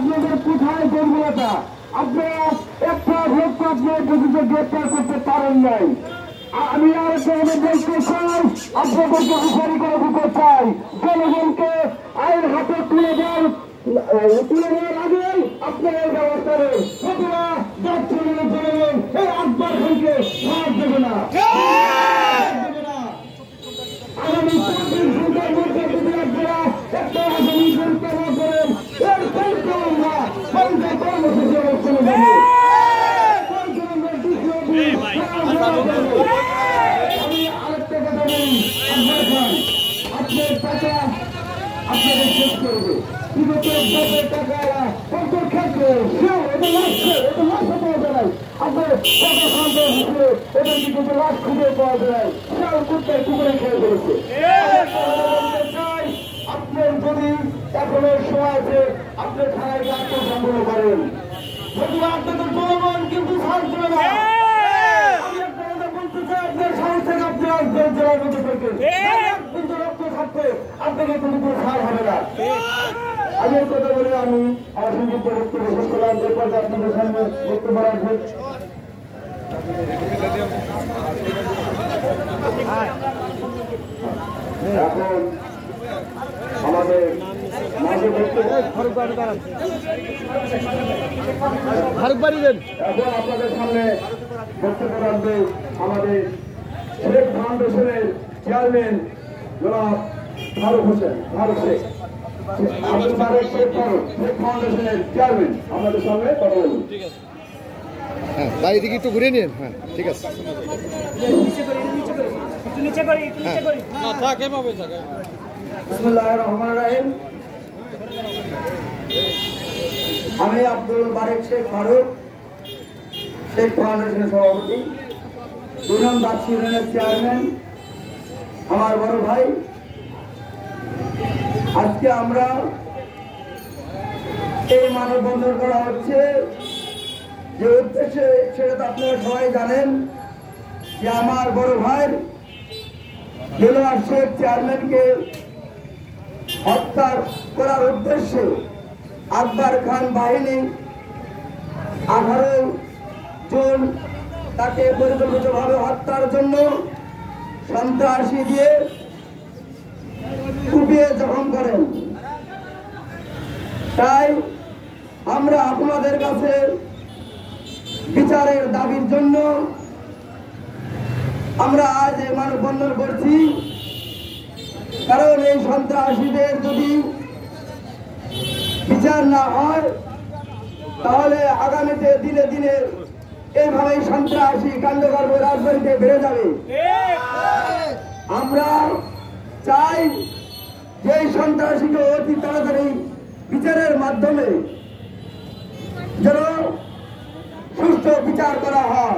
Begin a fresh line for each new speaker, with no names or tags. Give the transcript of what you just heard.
আপনাদের কোথায় দুর্বলতা? আপনারা একটা লোক আপনার যদি গ্রেপ্তার করতে পারেন নাই। আমি আর বলতে চাই, আপনাদেরকে হুঁশিয়ারি করে দিতে চাই, জনগণকে আইন হাতে তুলে দেওয়ার আগে আপনারা এই ব্যবস্থা নেন। অথবা জনগণ এই আকবর খানকে সাথ দেবে না। আগামী 4 দিন ঘন্টার মধ্যে যদি আপনারা একটা আগামী ঘন্টা না করেন, এর ফলকে আমরা সংখ্যা কর্মসূচি অনুষ্ঠানে যাবো। আমি আরেকটা কথা বলি, আকবর খান আপনার টাকা আপনাদের শেষ করবে। বিগত টাকা কত ক্ষেত্রে এটা লাশ পাওয়া যায়। আপনার টাকা খাওয়ার ভিতরে এটা কিন্তু লাশ খুঁজে পাওয়া যায়। সেও কুত্তায় টুকরে খেয়ে ফেলেছে। আপনার যদি এখনো সময় আছে, আপনি থানায় আত্মসংগ্রহ করেন। যদি আপনাদের জনগণ কিন্তু সাহায্য দেবে না। আমি একটা কথা বলতে চাই, আপনার সাহস থেকে আপনি আসবেন জেলার মধ্যে থেকে কিন্তু রক্ত থাকতে আপনাকে কোনো ছাড় হবে না। আমি এই কথা বলে আমি আমার সংক্ষিপ্ত বক্তব্য শেষ করলাম। এরপর আপনাদের সামনে বক্তব্য রাখবেন। এখন আমাদের মাঝে এখন আপনাদের সামনে বক্তব্য রাখবে আমাদের শেখ ফাউন্ডেশনের চেয়ারম্যান জনাব ফারুক হোসেন, ফারুক শেখ, শেখ ফাউন্ডেশনের চেয়ারম্যান আমাদের সামনে কথা বলুন।
হ্যাঁ, ভাই এদিকে একটু ঘুরে নিন। হ্যাঁ, ঠিক আছে।
বিসমিল্লাহির রহমানির রহিম। আমি আব্দুল বারেক শেখ ফারুক, শেখ ফাউন্ডেশনের সভাপতি, 2 নং বাক্সি ইউনিয়নের চেয়ারম্যান, আমার বড় ভাই। আজকে আমরা এই মানববন্ধন করা হচ্ছে যে উদ্দেশ্যে, সেটা তো আপনারা সবাই জানেন যে আমার বড় ভাই দেলোয়ার শেখ চেয়ারম্যানকে হত্যা করার উদ্দেশ্যে আকবর খান বাহিনী 18 জুন তাকে পরিকল্পিতভাবে হত্যার জন্য সন্ত্রাসী দিয়ে কুপিয়ে জখম করেন। তাই আমরা আপনাদের কাছে বিচারের দাবির জন্য আমরা আজ এই মানববন্ধন করছি। কারণ এই সন্ত্রাসীদের যদি বিচার না হয়, তাহলে আগামীতে দিনে দিনে এইভাবে সন্ত্রাসী কাণ্ডকর্ম রাজনীতিতে বেড়ে যাবে। আমরা চাই যে এই সন্ত্রাসীকে অতি তাড়াতাড়ি বিচারের মাধ্যমে যেন সুষ্ঠু বিচার করা হয়।